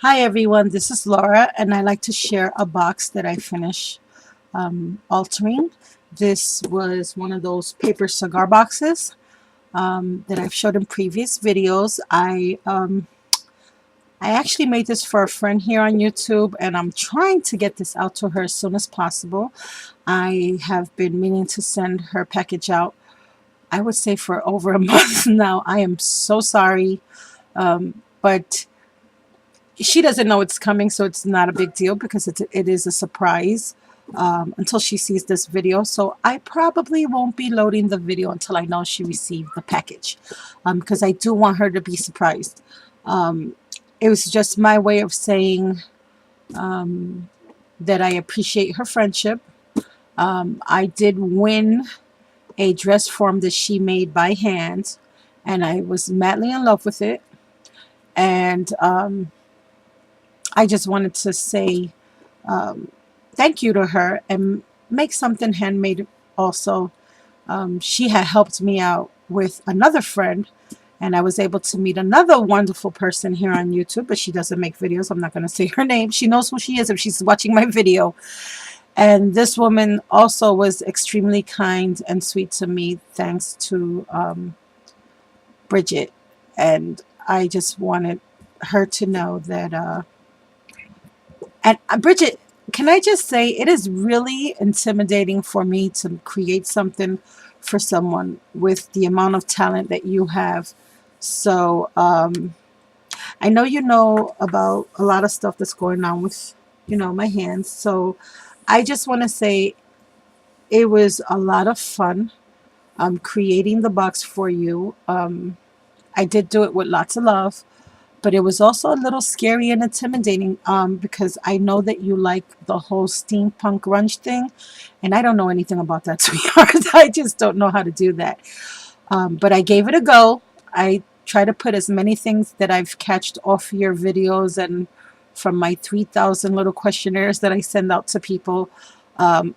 Hi everyone, this is Laura and I'd like to share a box that I finished altering. This was one of those paper cigar boxes that I've showed in previous videos. I actually made this for a friend here on YouTube and I'm trying to get this out to her as soon as possible. I have been meaning to send her package out, I would say, for over a month now. I am so sorry, but she doesn't know it's coming, so it's not a big deal because it is a surprise until she sees this video. So I probably won't be loading the video until I know she received the package, because I do want her to be surprised. It was just my way of saying that I appreciate her friendship. I did win a dress form that she made by hand, and I was madly in love with it. And I just wanted to say thank you to her and make something handmade also. She had helped me out with another friend, and I was able to meet another wonderful person here on YouTube, but she doesn't make videos. I'm not going to say her name. She knows who she is if she's watching my video. And this woman also was extremely kind and sweet to me, thanks to Bridget. And I just wanted her to know that and Bridget, can I just say it is really intimidating for me to create something for someone with the amount of talent that you have. So I know you know about a lot of stuff that's going on with, my hands. So I just want to say it was a lot of fun creating the box for you. I did do it with lots of love, but it was also a little scary and intimidating because I know that you like the whole steampunk grunge thing, and I don't know anything about that, sweetheart. I just don't know how to do that. But I gave it a go. I try to put as many things that I've catched off your videos and from my 3,000 little questionnaires that I send out to people. Um,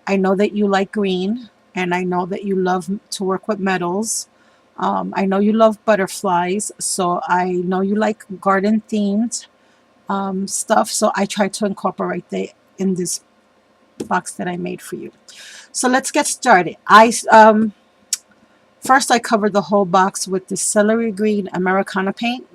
I know that you like green, and I know that you love to work with metals. I know you love butterflies, so I know you like garden themed stuff. So I try to incorporate that in this box that I made for you. So let's get started. First I covered the whole box with the celery green Americana paint,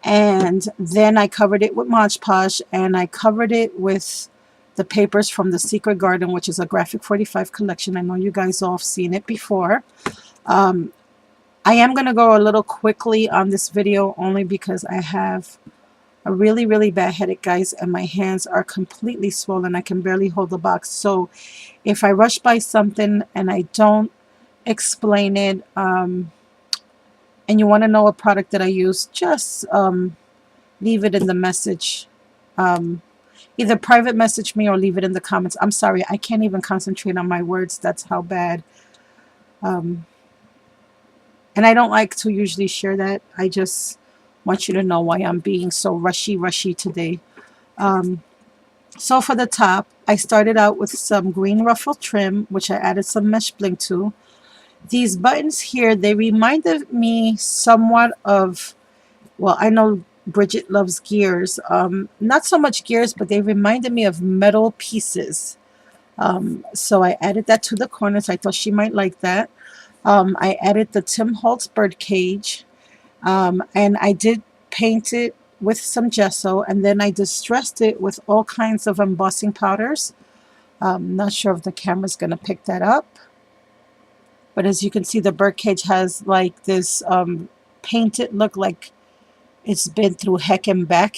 and then I covered it with Mod Podge, and I covered it with the papers from the Secret Garden, which is a graphic 45 collection. I know you guys all have seen it before. I am going to go a little quickly on this video only because I have a really, really bad headache, guys, and my hands are completely swollen. I can barely hold the box. So if I rush by something and I don't explain it, and you want to know a product that I use, just leave it in the message. Either private message me or leave it in the comments. I'm sorry, I can't even concentrate on my words. That's how bad. And I don't like to usually share that. I just want you to know why I'm being so rushy today. So for the top, I started out with some green ruffle trim, which I added some mesh bling to. These buttons here, they reminded me somewhat of, well, I know Bridget loves gears. Not so much gears, but they reminded me of metal pieces. So I added that to the corners. I thought she might like that. I added the Tim Holtz bird cage, and I did paint it with some gesso, and then I distressed it with all kinds of embossing powders. Not sure if the camera's going to pick that up, but as you can see, the bird cage has like this painted look, like it's been through heck and back.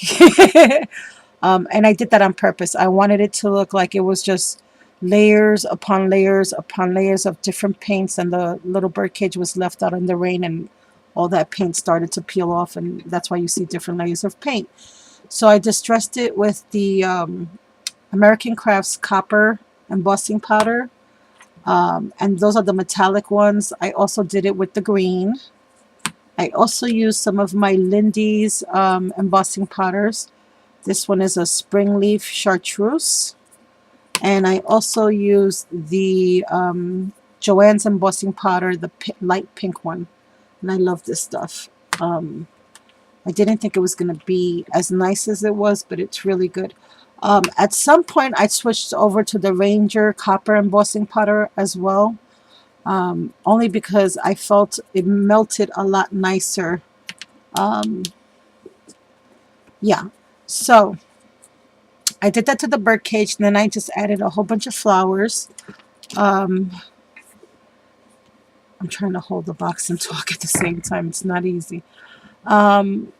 And I did that on purpose. I wanted it to look like it was just layers upon layers upon layers of different paints, and the little birdcage was left out in the rain and all that paint started to peel off, and that's why you see different layers of paint. So I distressed it with the American Crafts copper embossing powder, and those are the metallic ones. I also did it with the green. I also used some of my Lindy's embossing powders. This one is a spring leaf chartreuse. And I also used the Joann's embossing powder, the light pink one. And I love this stuff. I didn't think it was going to be as nice as it was, but it's really good. At some point, I switched over to the Ranger copper embossing powder as well, only because I felt it melted a lot nicer. Um, yeah, so I did that to the bird cage, and then I just added a whole bunch of flowers. Um, I'm trying to hold the box and talk at the same time. It's not easy. Um,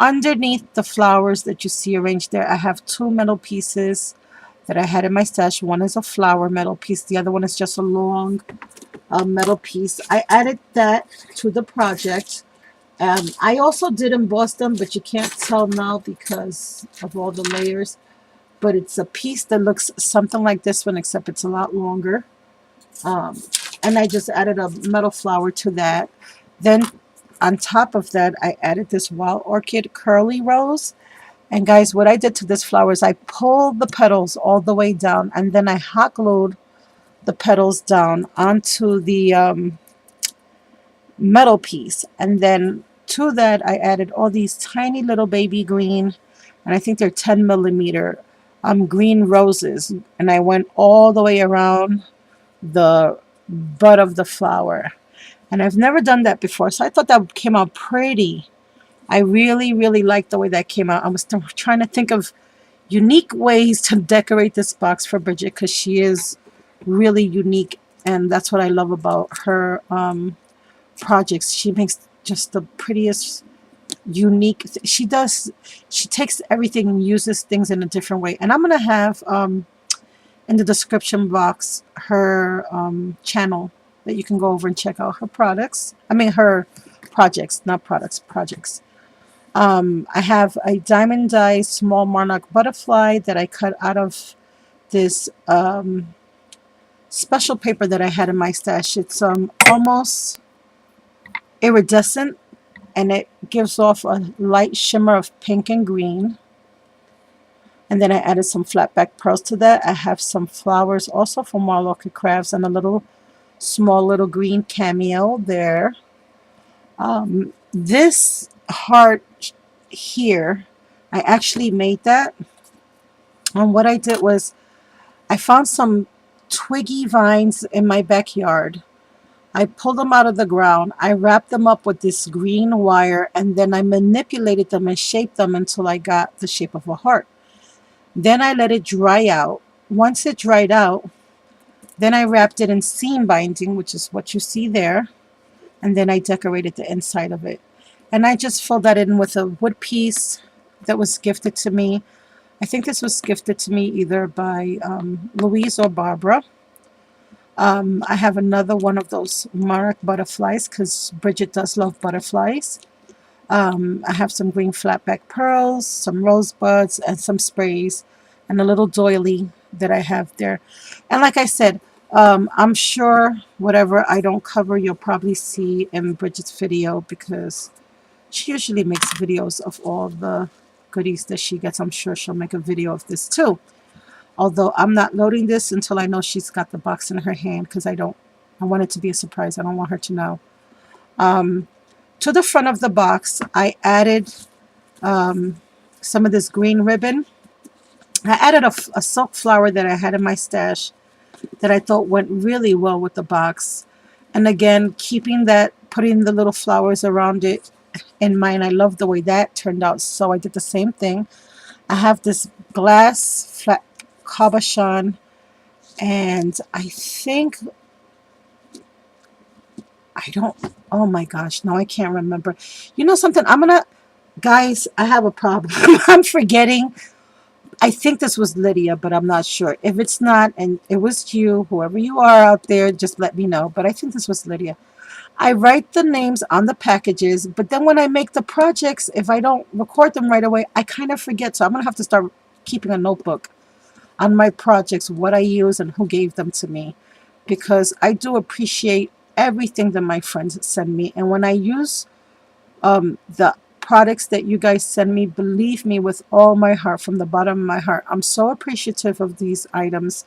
Underneath the flowers that you see arranged there, I have two metal pieces that I had in my stash. One is a flower metal piece. The other one is just a long metal piece. I added that to the project. I also did emboss them, but you can't tell now because of all the layers. But it's a piece that looks something like this one, except it's a lot longer. Um, and I just added a metal flower to that. Then on top of that, I added this wild orchid curly rose. And guys, what I did to this flower is I pulled the petals all the way down, and then I hot glued the petals down onto the metal piece. And then to that, I added all these tiny little baby green, and I think they're 10 millimeter green roses. And I went all the way around the butt of the flower. And I've never done that before, so I thought that came out pretty. I really, really liked the way that came out. I was trying to think of unique ways to decorate this box for Bridget because she is really unique, and that's what I love about her projects. She makes just the prettiest, unique. She takes everything and uses things in a different way. And I'm gonna have in the description box her channel that you can go over and check out her products. I mean her projects, not products, projects. I have a diamond die small monarch butterfly that I cut out of this special paper that I had in my stash. It's almost iridescent, and it gives off a light shimmer of pink and green. And then I added some flat back pearls to that. I have some flowers also from Wild Orchid Crafts and a small little green cameo there. This heart here, I actually made that. And what I did was I found some twiggy vines in my backyard. I pulled them out of the ground. I wrapped them up with this green wire, and then I manipulated them and shaped them until I got the shape of a heart. Then I let it dry out. Once it dried out, then I wrapped it in seam binding, which is what you see there. And then I decorated the inside of it. And I just filled that in with a wood piece that was gifted to me. I think this was gifted to me either by Louise or Barbara. I have another one of those monarch butterflies because Bridget does love butterflies. I have some green flatback pearls, some rosebuds, and some sprays, and a little doily that I have there. And like I said, I'm sure whatever I don't cover, you'll probably see in Bridget's video because she usually makes videos of all the goodies that she gets. I'm sure she'll make a video of this too. Although I'm not loading this until I know she's got the box in her hand because I want it to be a surprise. I don't want her to know. To the front of the box, I added some of this green ribbon. I added a silk flower that I had in my stash that I thought went really well with the box. And again, putting the little flowers around it in mind. I love the way that turned out, so I did the same thing. I have this glass flat cabochon, and I think oh my gosh, now I can't remember. You know something? Guys, I have a problem. I'm forgetting. I think this was Lydia, but I'm not sure. If it's not, and it was you, whoever you are out there, just let me know. But I think this was Lydia. I write the names on the packages, but then when I make the projects, if I don't record them right away, I kind of forget. So I'm going to have to start keeping a notebook on my projects, what I use and who gave them to me, because I do appreciate everything that my friends send me. And when I use the products that you guys send me, believe me, with all my heart, from the bottom of my heart, I'm so appreciative of these items.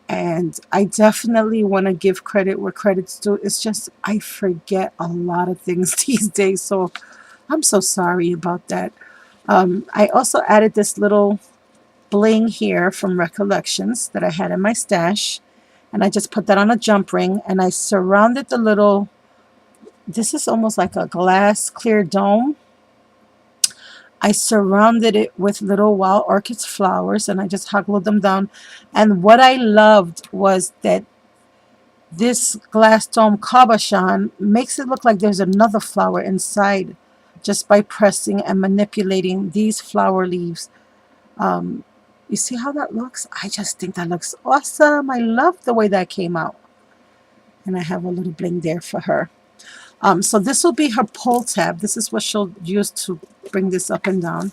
And I definitely want to give credit where credit's due. It's just I forget a lot of things these days. So I'm so sorry about that. I also added this little bling here from Recollections that I had in my stash. And I just put that on a jump ring and I surrounded the little, this is almost like a glass clear dome. I surrounded it with little wild orchids flowers and I just huggled them down. And what I loved was that this glass dome cabochon makes it look like there's another flower inside just by pressing and manipulating these flower leaves. Um, you see how that looks? I just think that looks awesome. I love the way that came out. And I have a little bling there for her. So this will be her pull tab. This is what she'll use to bring this up and down.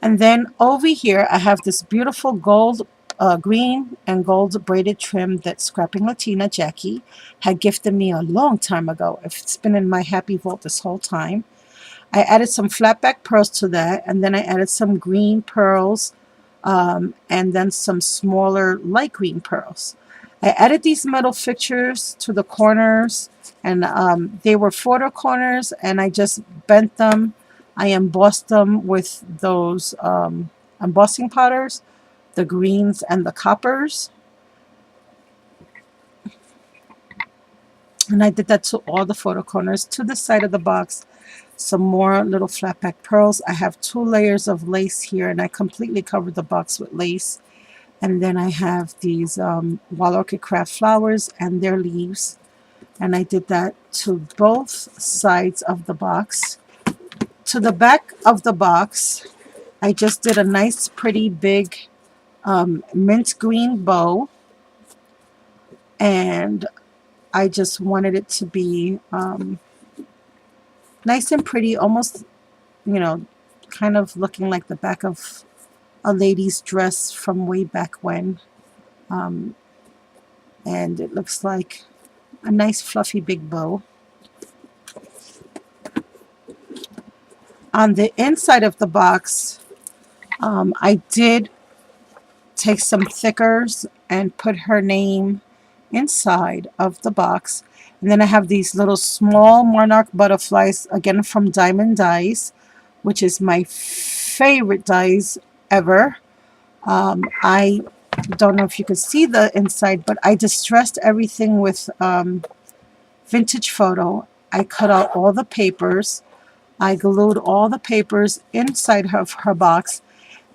And then over here, I have this beautiful gold, green and gold braided trim that Scrapping Latina Jackie had gifted me a long time ago. It's been in my happy vault this whole time. I added some flat back pearls to that, and then I added some green pearls, and then some smaller light green pearls. I added these metal fixtures to the corners, and they were 4 corners, and I just bent them. I embossed them with those embossing powders, the greens and the coppers. And I did that to all the 4 corners. To the side of the box, some more little flat back pearls. I have 2 layers of lace here, and I completely covered the box with lace. And then I have these wild orchid craft flowers and their leaves. And I did that to both sides of the box. To the back of the box, I just did a nice, pretty, big mint green bow. And I just wanted it to be nice and pretty, almost, you know, kind of looking like the back of a lady's dress from way back when. And it looks like a nice fluffy big bow. On the inside of the box, I did take some thickers and put her name inside of the box. And then I have these little small monarch butterflies, again from Diamond Dies, which is my favorite dies ever. I don't know if you could see the inside, but I distressed everything with vintage photo. I cut out all the papers. I glued all the papers inside of her box.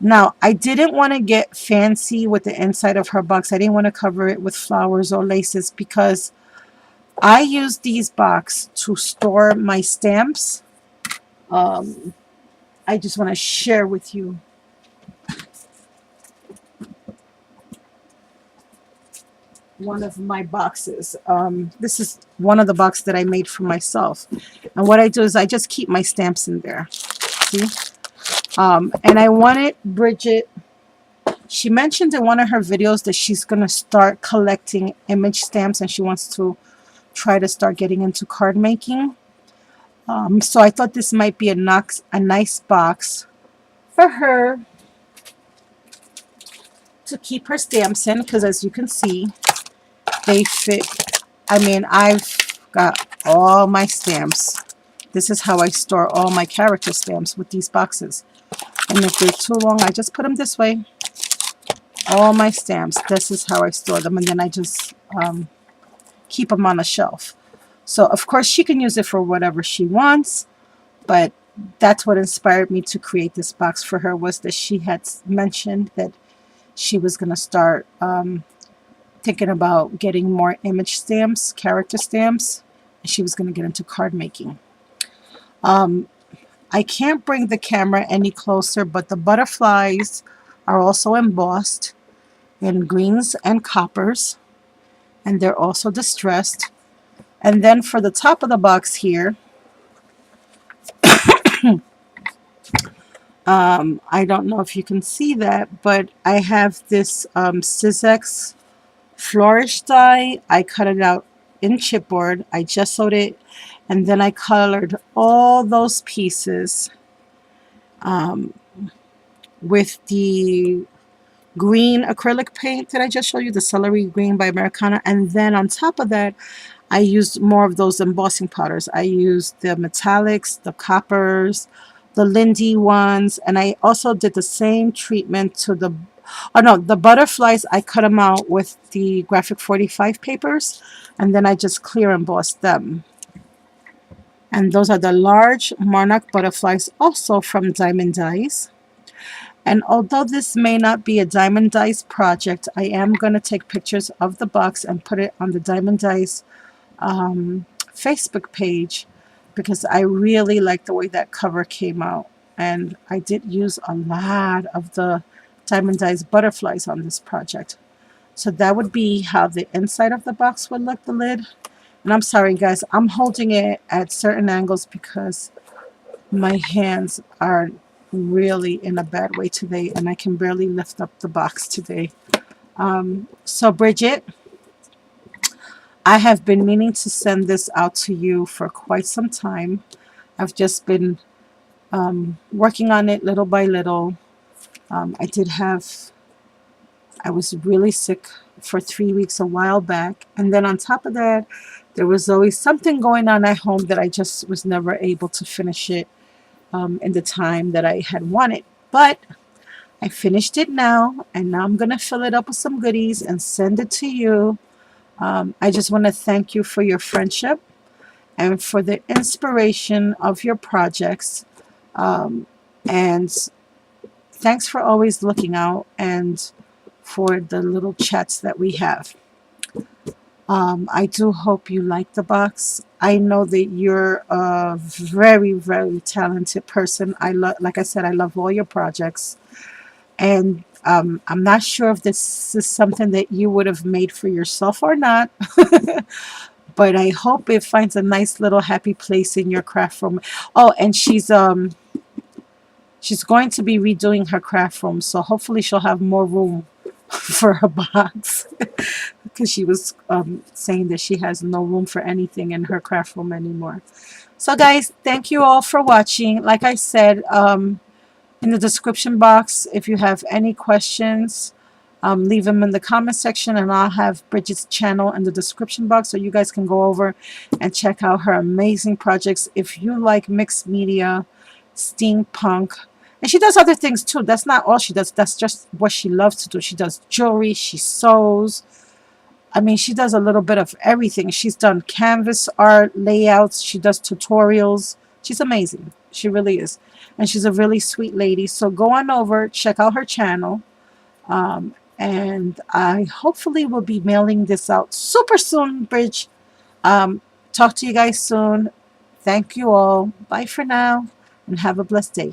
Now, I didn't want to get fancy with the inside of her box. I didn't want to cover it with flowers or laces because I use these boxes to store my stamps. I just want to share with you one of my boxes. This is one of the boxes that I made for myself. And what I do is I just keep my stamps in there. See? And I wanted Bridget, she mentioned in one of her videos that she's going to start collecting image stamps and she wants to try to start getting into card making. So I thought this might be a nice box for her to keep her stamps in because as you can see, they fit. I mean, I've got all my stamps. This is how I store all my character stamps with these boxes. And if they're too long, I just put them this way. All my stamps, this is how I store them. And then I just keep them on a shelf. So, of course, she can use it for whatever she wants. But that's what inspired me to create this box for her, was that she had mentioned that she was going to start thinking about getting more image stamps, character stamps. And she was going to get into card making. I can't bring the camera any closer, but the butterflies are also embossed in greens and coppers, and they're also distressed. And then for the top of the box here, I don't know if you can see that, but I have this CIGAR flourish die. I cut it out in chipboard. I gessoed it, and then I colored all those pieces with the green acrylic paint that I just showed you, the celery green by Americana. And then on top of that, I used more of those embossing powders. I used the metallics, the coppers, the Lindy ones, and I also did the same treatment to the, oh no, the butterflies, I cut them out with the graphic 45 papers, and then I just clear embossed them. And those are the large monarch butterflies, also from Diamond Dies. And although this may not be a Diamond Dies project, I am going to take pictures of the box and put it on the Diamond Dies Facebook page, because I really like the way that cover came out. And I did use a lot of the Diamond Dies butterflies on this project. So that would be how the inside of the box would look, the lid. And I'm sorry guys, I'm holding it at certain angles because my hands are really in a bad way today and I can barely lift up the box today. So Bridget, I have been meaning to send this out to you for quite some time. I've just been working on it little by little. I was really sick for 3 weeks a while back. And then on top of that, there was always something going on at home that I just was never able to finish it in the time that I had wanted. But I finished it now, and now I'm going to fill it up with some goodies and send it to you. I just want to thank you for your friendship and for the inspiration of your projects. And thanks for always looking out and for the little chats that we have. I do hope you like the box. I know that you're a very, very talented person. Like I said, I love all your projects. And I'm not sure if this is something that you would have made for yourself or not. But I hope it finds a nice little happy place in your craft room. Oh, and she's going to be redoing her craft room, so hopefully she'll have more room for her box, because she was saying that she has no room for anything in her craft room anymore. So guys, thank you all for watching. Like I said, in the description box, if you have any questions, leave them in the comment section, and I'll have Bridget's channel in the description box so you guys can go over and check out her amazing projects. If you like mixed media, steampunk, and she does other things too. That's not all she does. That's just what she loves to do. She does jewelry, she sews. I mean, she does a little bit of everything. She's done canvas art, layouts. She does tutorials. She's amazing. She really is. And she's a really sweet lady. So go on over, check out her channel. And I hopefully will be mailing this out super soon, Bridge. Talk to you guys soon. Thank you all. Bye for now. And have a blessed day.